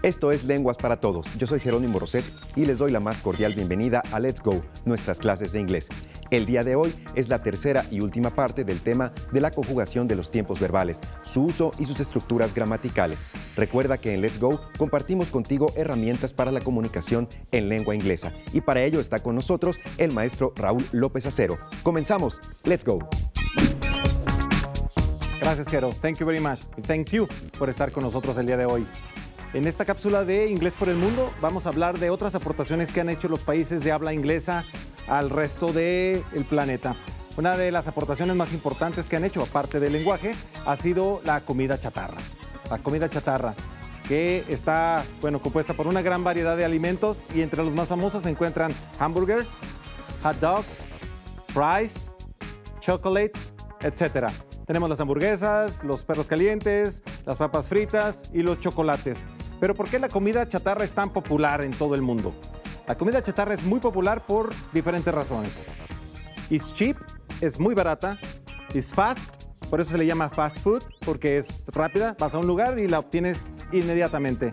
Esto es Lenguas para Todos. Yo soy Jerónimo Roset y les doy la más cordial bienvenida a Let's Go, nuestras clases de inglés. El día de hoy es la tercera y última parte del tema de la conjugación de los tiempos verbales, su uso y sus estructuras gramaticales. Recuerda que en Let's Go compartimos contigo herramientas para la comunicación en lengua inglesa. Y para ello está con nosotros el maestro Raúl López Acero. Comenzamos. Let's Go. Gracias, Jero. Thank you very much. Thank you por estar con nosotros el día de hoy. En esta cápsula de Inglés por el Mundo vamos a hablar de otras aportaciones que han hecho los países de habla inglesa al resto del planeta. Una de las aportaciones más importantes que han hecho, aparte del lenguaje, ha sido la comida chatarra. La comida chatarra, que está, compuesta por una gran variedad de alimentos y entre los más famosos se encuentran hamburgers, hot dogs, fries, chocolates, etc. Tenemos las hamburguesas, los perros calientes, las papas fritas y los chocolates. Pero ¿por qué la comida chatarra es tan popular en todo el mundo? La comida chatarra es muy popular por diferentes razones. It's cheap, es muy barata. It's fast, por eso se le llama fast food, porque es rápida, vas a un lugar y la obtienes inmediatamente.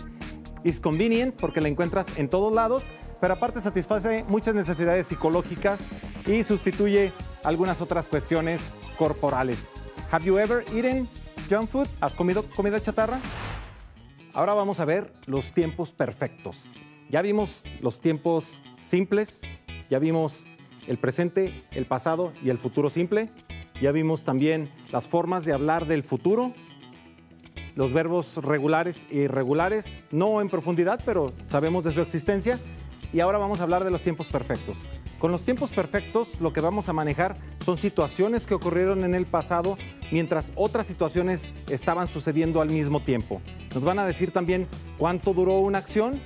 It's convenient, porque la encuentras en todos lados, pero aparte satisface muchas necesidades psicológicas y sustituye algunas otras cuestiones corporales. Have you ever eaten junk food? ¿Has comido comida chatarra? Ahora vamos a ver los tiempos perfectos. Ya vimos los tiempos simples, ya vimos el presente, el pasado y el futuro simple. Ya vimos también las formas de hablar del futuro, los verbos regulares e irregulares, no en profundidad, pero sabemos de su existencia. Y ahora vamos a hablar de los tiempos perfectos. Con los tiempos perfectos lo que vamos a manejar son situaciones que ocurrieron en el pasado mientras otras situaciones estaban sucediendo al mismo tiempo. Nos van a decir también cuánto duró una acción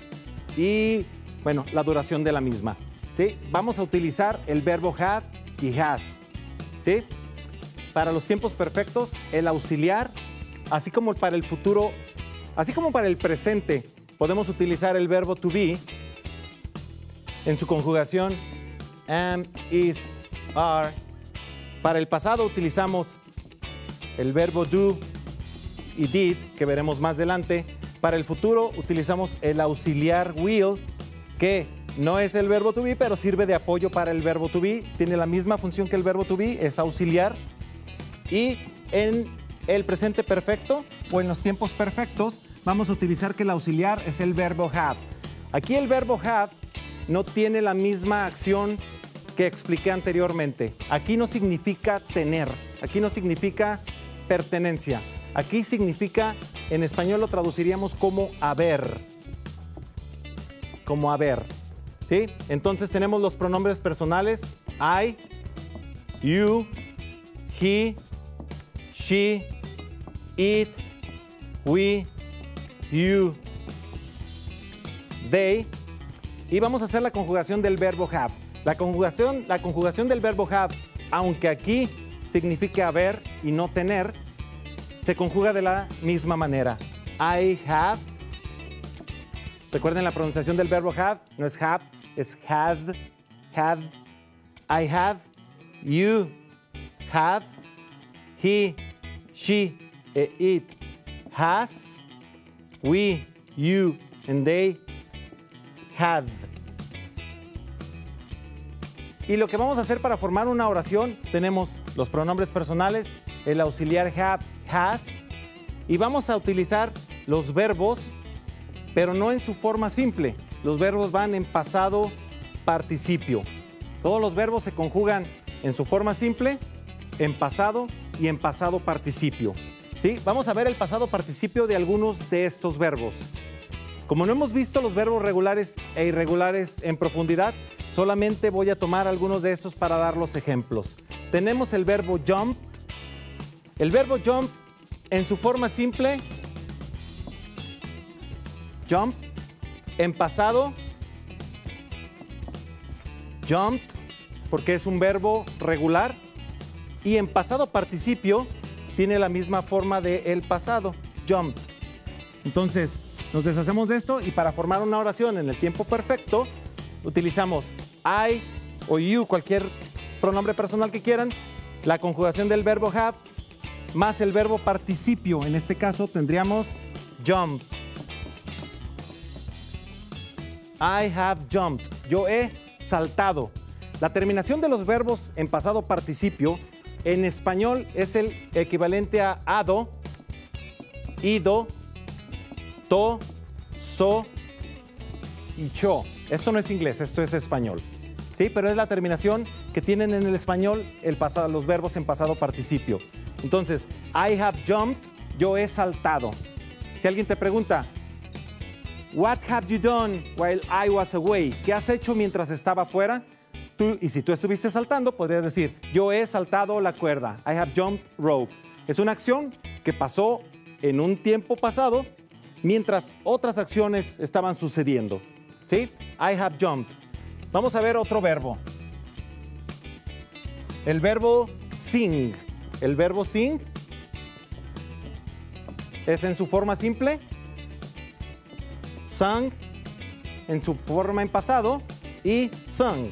y, la duración de la misma. ¿Sí? Vamos a utilizar el verbo have y has. ¿Sí? Para los tiempos perfectos, el auxiliar, así como para el futuro, así como para el presente, podemos utilizar el verbo to be en su conjugación am, is, are. Para el pasado utilizamos el verbo do y did, que veremos más adelante. Para el futuro utilizamos el auxiliar will, que no es el verbo to be, pero sirve de apoyo para el verbo to be. Tiene la misma función que el verbo to be, es auxiliar. Y en el presente perfecto o en los tiempos perfectos vamos a utilizar que el auxiliar es el verbo have. Aquí el verbo have no tiene la misma acción que expliqué anteriormente. Aquí no significa tener, aquí no significa pertenencia. Aquí significa, en español lo traduciríamos como haber. Como haber. ¿Sí? Entonces tenemos los pronombres personales I, you, he, she, it, we, you, they. Y vamos a hacer la conjugación del verbo have. La conjugación del verbo have, aunque aquí signifique haber y no tener, se conjuga de la misma manera. I have. Recuerden la pronunciación del verbo have, no es have, es had, have. I have, you have, he, she, it has, we, you, and they have. Y lo que vamos a hacer para formar una oración, tenemos los pronombres personales, el auxiliar have, has, y vamos a utilizar los verbos, pero no en su forma simple. Los verbos van en pasado participio. Todos los verbos se conjugan en su forma simple, en pasado y en pasado participio. ¿Sí? Vamos a ver el pasado participio de algunos de estos verbos. Como no hemos visto los verbos regulares e irregulares en profundidad, solamente voy a tomar algunos de estos para dar los ejemplos. Tenemos el verbo jump. El verbo jump en su forma simple, jump. En pasado, jumped, porque es un verbo regular. Y en pasado participio tiene la misma forma de el pasado, jumped. Entonces, nos deshacemos de esto y para formar una oración en el tiempo perfecto, utilizamos I o you, cualquier pronombre personal que quieran, la conjugación del verbo have más el verbo participio. En este caso tendríamos jumped. I have jumped. Yo he saltado. La terminación de los verbos en pasado participio en español es el equivalente a ado, ido, to, so y cho. Esto no es inglés, esto es español. ¿Sí? Pero es la terminación que tienen en el español los verbos en pasado participio. Entonces, I have jumped, yo he saltado. Si alguien te pregunta, what have you done while I was away? ¿Qué has hecho mientras estaba fuera? Y si tú estuviste saltando, podrías decir, yo he saltado la cuerda. I have jumped rope. Es una acción que pasó en un tiempo pasado mientras otras acciones estaban sucediendo. ¿Sí? I have jumped. Vamos a ver otro verbo. El verbo sing. El verbo sing es en su forma simple, sang en su forma en pasado y sung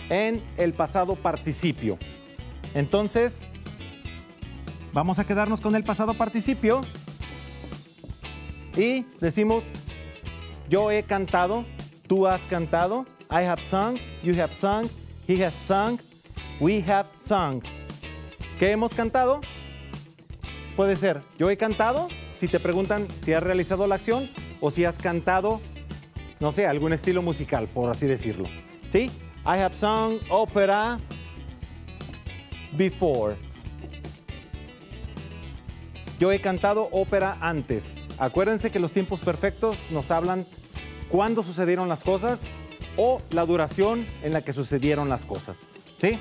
en el pasado participio. Entonces, vamos a quedarnos con el pasado participio y decimos, yo he cantado, tú has cantado, I have sung, you have sung, he has sung, we have sung. ¿Qué hemos cantado? Puede ser, yo he cantado, si te preguntan si has realizado la acción o si has cantado, no sé, algún estilo musical, por así decirlo. ¿Sí? I have sung opera before. Yo he cantado ópera antes. Acuérdense que los tiempos perfectos nos hablan cuándo sucedieron las cosas o la duración en la que sucedieron las cosas. ¿Sí?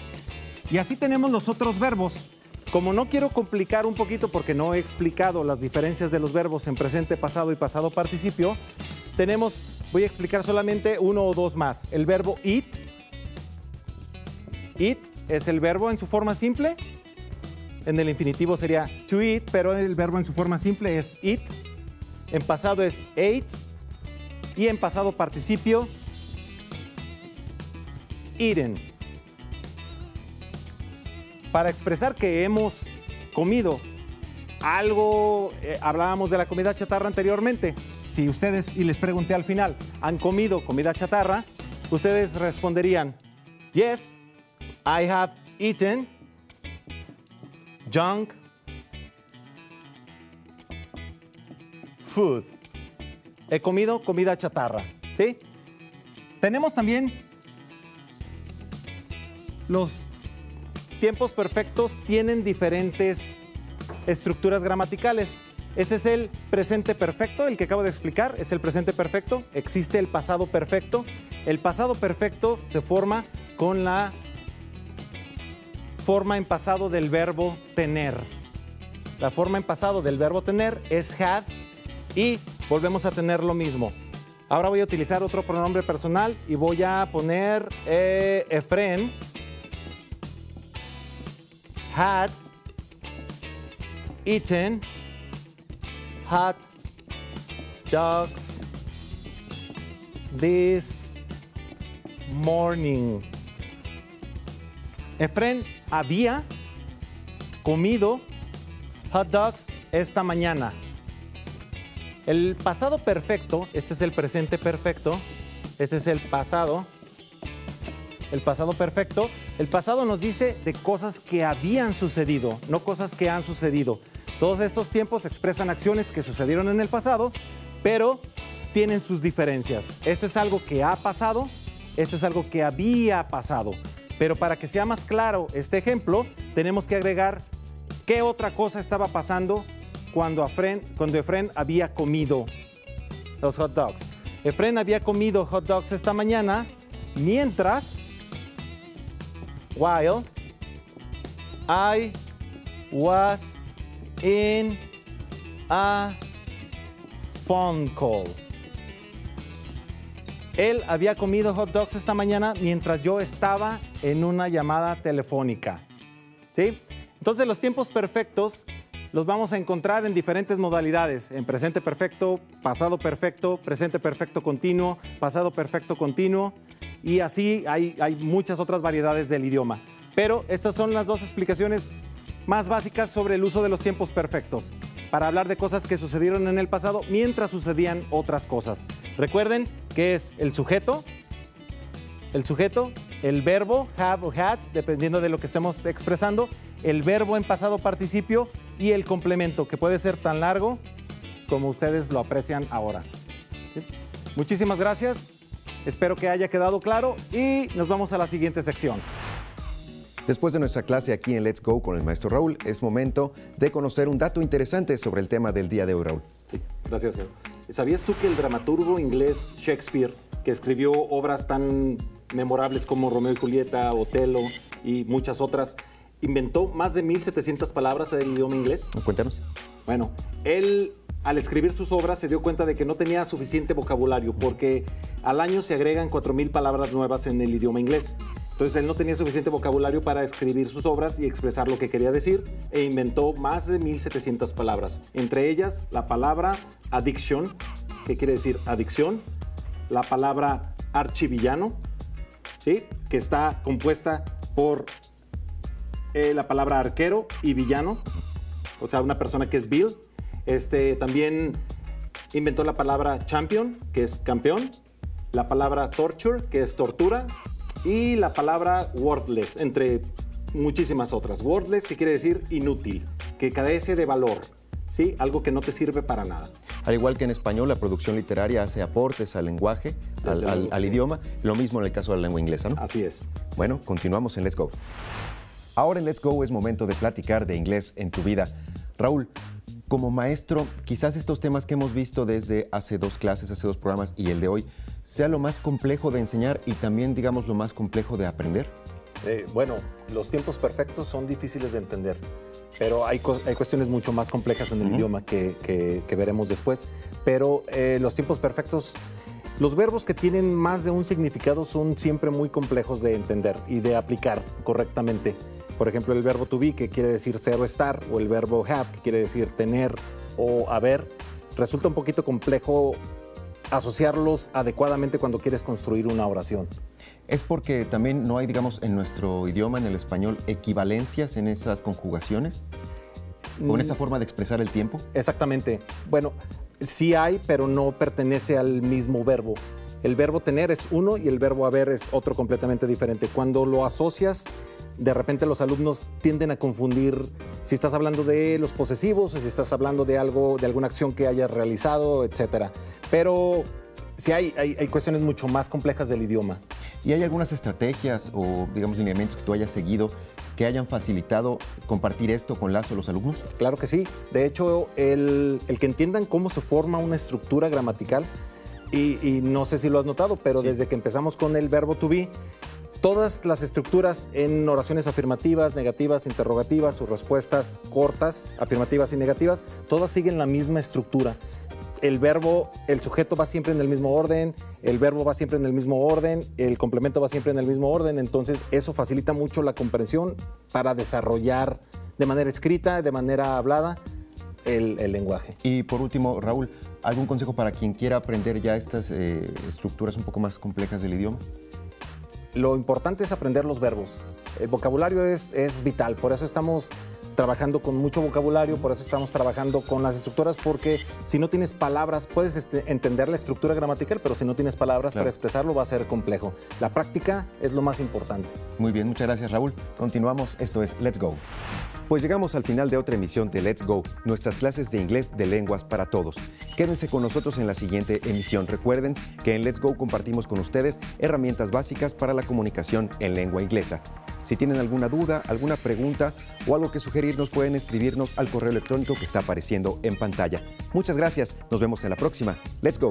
Y así tenemos los otros verbos. Como no quiero complicar un poquito porque no he explicado las diferencias de los verbos en presente, pasado y pasado participio, voy a explicar solamente uno o dos más. El verbo eat. Eat es el verbo en su forma simple. En el infinitivo sería to eat, pero el verbo en su forma simple es eat. En pasado es ate. Y en pasado participio, eaten. Para expresar que hemos comido algo, hablábamos de la comida chatarra anteriormente. Si ustedes, y les pregunté al final, ¿han comido comida chatarra? Ustedes responderían, yes, I have eaten junk food. He comido comida chatarra, ¿sí? Tenemos también los tiempos perfectos, tienen diferentes estructuras gramaticales. Ese es el presente perfecto, el que acabo de explicar, es el presente perfecto. Existe el pasado perfecto. El pasado perfecto se forma con la forma en pasado del verbo tener. La forma en pasado del verbo tener es had y volvemos a tener lo mismo. Ahora voy a utilizar otro pronombre personal y voy a poner Efren had eaten hot dogs this morning. Efren había comido hot dogs esta mañana. El pasado perfecto, este es el presente perfecto, este es el pasado perfecto. El pasado nos dice de cosas que habían sucedido, no cosas que han sucedido. Todos estos tiempos expresan acciones que sucedieron en el pasado, pero tienen sus diferencias. Esto es algo que ha pasado, esto es algo que había pasado. Pero para que sea más claro este ejemplo, tenemos que agregar qué otra cosa estaba pasando cuando Efren había comido los hot dogs. Efren había comido hot dogs esta mañana mientras, while I was in a phone call. Él había comido hot dogs esta mañana mientras yo estaba en una llamada telefónica. ¿Sí? Entonces los tiempos perfectos los vamos a encontrar en diferentes modalidades, en presente perfecto, pasado perfecto, presente perfecto continuo, pasado perfecto continuo, y así hay muchas otras variedades del idioma. Pero estas son las dos explicaciones más básicas sobre el uso de los tiempos perfectos, para hablar de cosas que sucedieron en el pasado mientras sucedían otras cosas. Recuerden que es el sujeto, el verbo, have o had, dependiendo de lo que estemos expresando, el verbo en pasado participio y el complemento, que puede ser tan largo como ustedes lo aprecian ahora. ¿Sí? Muchísimas gracias, espero que haya quedado claro y nos vamos a la siguiente sección. Después de nuestra clase aquí en Let's Go con el maestro Raúl, es momento de conocer un dato interesante sobre el tema del día de hoy, Raúl. Sí, gracias, Gero. ¿Sabías tú que el dramaturgo inglés Shakespeare, que escribió obras tan memorables como Romeo y Julieta, Otelo y muchas otras, inventó más de 1,700 palabras en el idioma inglés? Cuéntanos. Bueno, él al escribir sus obras se dio cuenta de que no tenía suficiente vocabulario porque al año se agregan 4,000 palabras nuevas en el idioma inglés. Entonces él no tenía suficiente vocabulario para escribir sus obras y expresar lo que quería decir e inventó más de 1,700 palabras. Entre ellas la palabra addiction, que quiere decir adicción, la palabra archivillano, ¿sí? Que está compuesta por la palabra arquero y villano, o sea, una persona que es vil. También inventó la palabra champion, que es campeón, la palabra torture, que es tortura, y la palabra worthless, entre muchísimas otras. Worthless, que quiere decir inútil, que carece de valor, ¿sí? Algo que no te sirve para nada. Al igual que en español, la producción literaria hace aportes al lenguaje, al idioma, lo mismo en el caso de la lengua inglesa, ¿no? Así es. Bueno, continuamos en Let's Go. Ahora en Let's Go es momento de platicar de inglés en tu vida. Raúl, como maestro, quizás estos temas que hemos visto desde hace 2 clases, hace 2 programas y el de hoy, sea lo más complejo de enseñar y también, digamos, lo más complejo de aprender. Bueno, los tiempos perfectos son difíciles de entender, pero hay cuestiones mucho más complejas en el idioma que veremos después. Pero los tiempos perfectos, los verbos que tienen más de un significado son siempre muy complejos de entender y de aplicar correctamente. Por ejemplo, el verbo to be, que quiere decir ser o estar, o el verbo have, que quiere decir tener o haber, resulta un poquito complejo asociarlos adecuadamente cuando quieres construir una oración. Es porque también no hay, digamos, en nuestro idioma, en el español, equivalencias en esas conjugaciones, o en esa forma de expresar el tiempo. Exactamente. Bueno, sí hay, pero no pertenece al mismo verbo. El verbo tener es uno y el verbo haber es otro completamente diferente. Cuando lo asocias, de repente los alumnos tienden a confundir si estás hablando de los posesivos o si estás hablando de algo, de alguna acción que hayas realizado, etcétera. Pero sí hay cuestiones mucho más complejas del idioma. ¿Y hay algunas estrategias o, digamos, lineamientos que tú hayas seguido que hayan facilitado compartir esto con Lazo a los alumnos? Claro que sí. De hecho, el que entiendan cómo se forma una estructura gramatical, y no sé si lo has notado, pero sí, desde que empezamos con el verbo to be, todas las estructuras en oraciones afirmativas, negativas, interrogativas, sus respuestas cortas, afirmativas y negativas, todas siguen la misma estructura. El verbo, el sujeto va siempre en el mismo orden, el verbo va siempre en el mismo orden, el complemento va siempre en el mismo orden, entonces eso facilita mucho la comprensión para desarrollar de manera escrita, de manera hablada, el lenguaje. Y por último, Raúl, ¿algún consejo para quien quiera aprender ya estas estructuras un poco más complejas del idioma? Lo importante es aprender los verbos. El vocabulario es vital, por eso estamos trabajando con mucho vocabulario, por eso estamos trabajando con las estructuras, porque si no tienes palabras, puedes entender la estructura gramatical, pero si no tienes palabras para expresarlo va a ser complejo. La práctica es lo más importante. Muy bien, muchas gracias, Raúl. Continuamos, esto es Let's Go. Pues llegamos al final de otra emisión de Let's Go, nuestras clases de inglés de lenguas para todos. Quédense con nosotros en la siguiente emisión. Recuerden que en Let's Go compartimos con ustedes herramientas básicas para la comunicación en lengua inglesa. Si tienen alguna duda, alguna pregunta o algo que sugerirnos, pueden escribirnos al correo electrónico que está apareciendo en pantalla. Muchas gracias, nos vemos en la próxima. Let's Go.